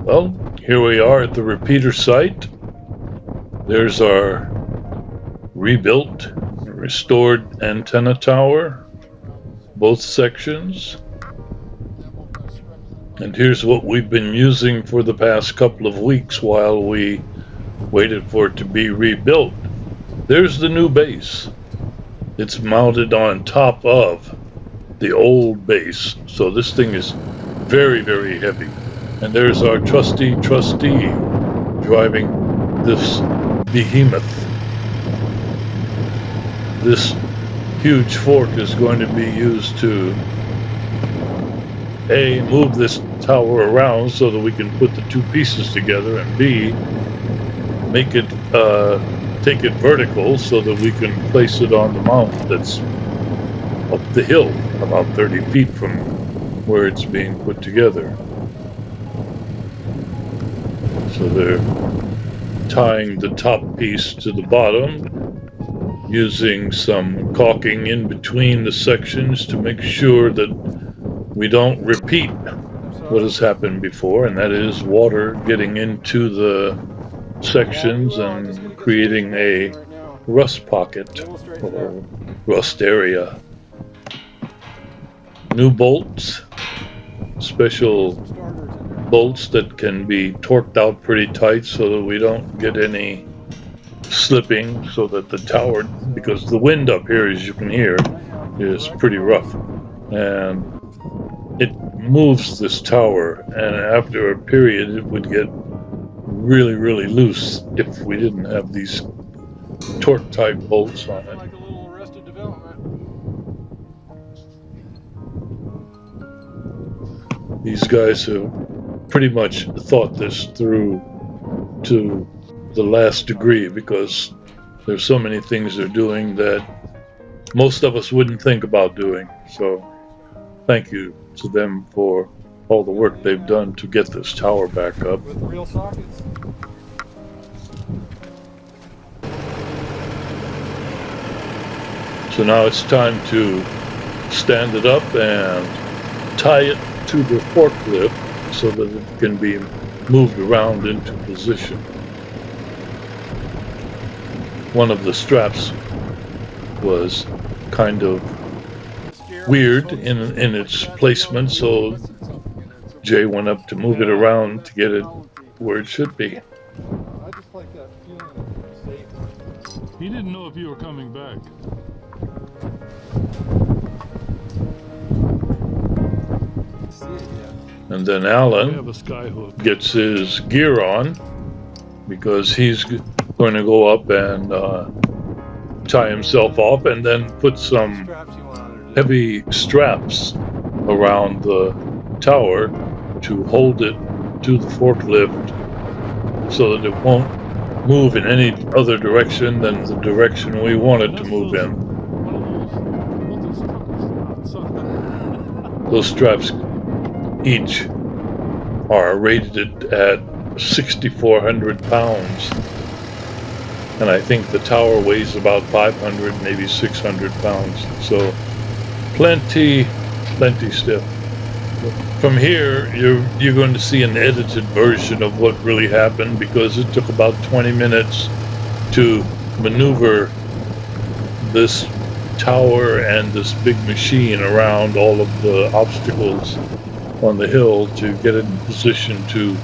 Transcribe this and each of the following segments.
Well, here we are at the repeater site. There's our rebuilt, restored antenna tower, both sections. And here's what we've been using for the past couple of weeks while we waited for it to be rebuilt. There's the new base. It's mounted on top of the old base, so this thing is very, very heavy. And there's our trusty trustee driving this behemoth. This huge fork is going to be used to A, move this tower around so that we can put the two pieces together, and B, make it take it vertical so that we can place it on the mount that's up the hill about 30 feet from where it's being put together. So they're tying the top piece to the bottom, using some caulking in between the sections to make sure that we don't repeat what has happened before, and that is water getting into the sections and creating a rust pocket or rust area. New bolts, special bolts that can be torqued out pretty tight so that we don't get any slipping, so that the tower, because the wind up here, as you can hear, is pretty rough, and it moves this tower, and after a period it would get really, really loose if we didn't have these torque type bolts on it. Like a little arrested development. These guys have pretty much thought this through to the last degree, because there's so many things they're doing that most of us wouldn't think about doing. So thank you to them for all the work they've done to get this tower back up. With real sockets. So now it's time to stand it up and tie it to the forklift so that it can be moved around into position. One of the straps was kind of weird in its placement, so Jay went up to move it around to get it where it should be. I just like that feeling of safety. He didn't know if you were coming back. See it yet. And then We Alan have a sky hook. gets his gear on because he's going to go up and tie himself off, and then put some Straps you want on there. heavy straps around the tower to hold it to the forklift so that it won't move in any other direction than the direction we want it to move in. Those straps each are rated at 6,400 pounds, and I think the tower weighs about 500, maybe 600 pounds. So plenty stiff. From here, you're going to see an edited version of what really happened, because it took about 20 minutes to maneuver this tower and this big machine around all of the obstacles on the hill to get it in position to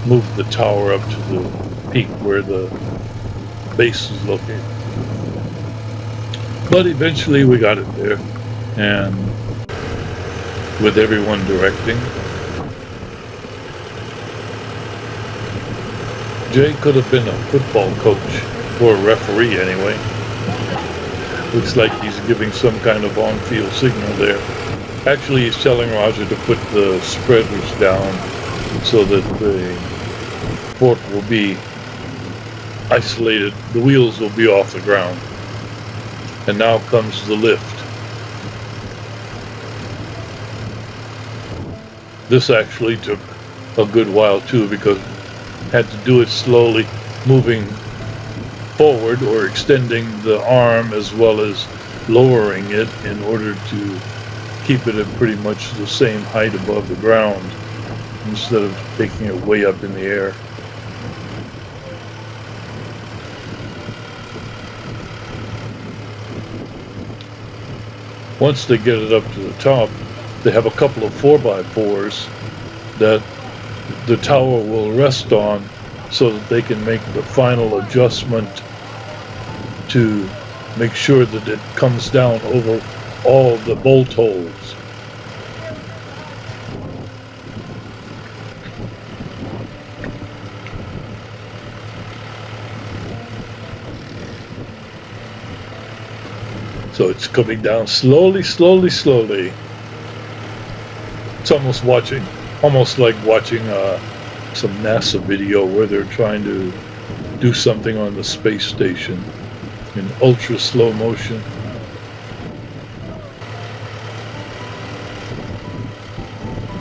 move the tower up to the peak where the base is located. But eventually we got it there, and with everyone directing. Jay could have been a football coach, or a referee anyway. Looks like he's giving some kind of on-field signal there. Actually, he's telling Roger to put the spreaders down so that the fork will be isolated, the wheels will be off the ground. And now comes the lift. This actually took a good while too, because had to do it slowly, moving forward or extending the arm as well as lowering it in order to keep it at pretty much the same height above the ground. instead of taking it way up in the air. Once they get it up to the top, they have a couple of 4x4s that the tower will rest on so that they can make the final adjustment to make sure that it comes down over all the bolt holes. So it's coming down slowly, slowly, slowly. It's almost like watching some NASA video where they're trying to do something on the space station in ultra slow motion.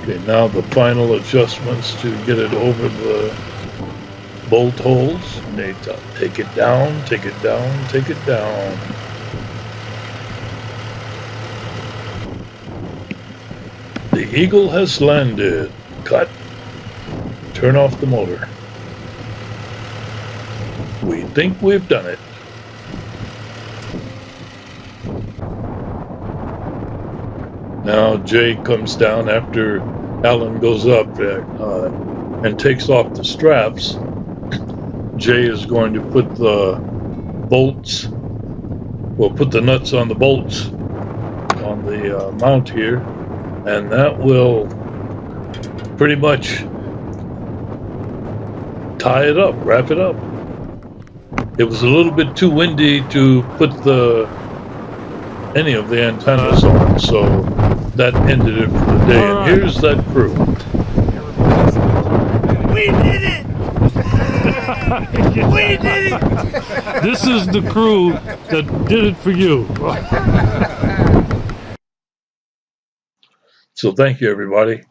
Okay, now the final adjustments to get it over the bolt holes. They take it down, take it down, take it down. The Eagle has landed. Cut. Turn off the motor. We think we've done it. Now Jay comes down after Alan goes up and takes off the straps. Jay is going to put the bolts, well, put the nuts on the bolts on the mount here, and that will pretty much tie it up, wrap it up. It was a little bit too windy to put any of the antennas on, so that ended it for the day. All and right. Here's that crew. We did it! We did it! This is the crew that did it for you. So thank you, everybody.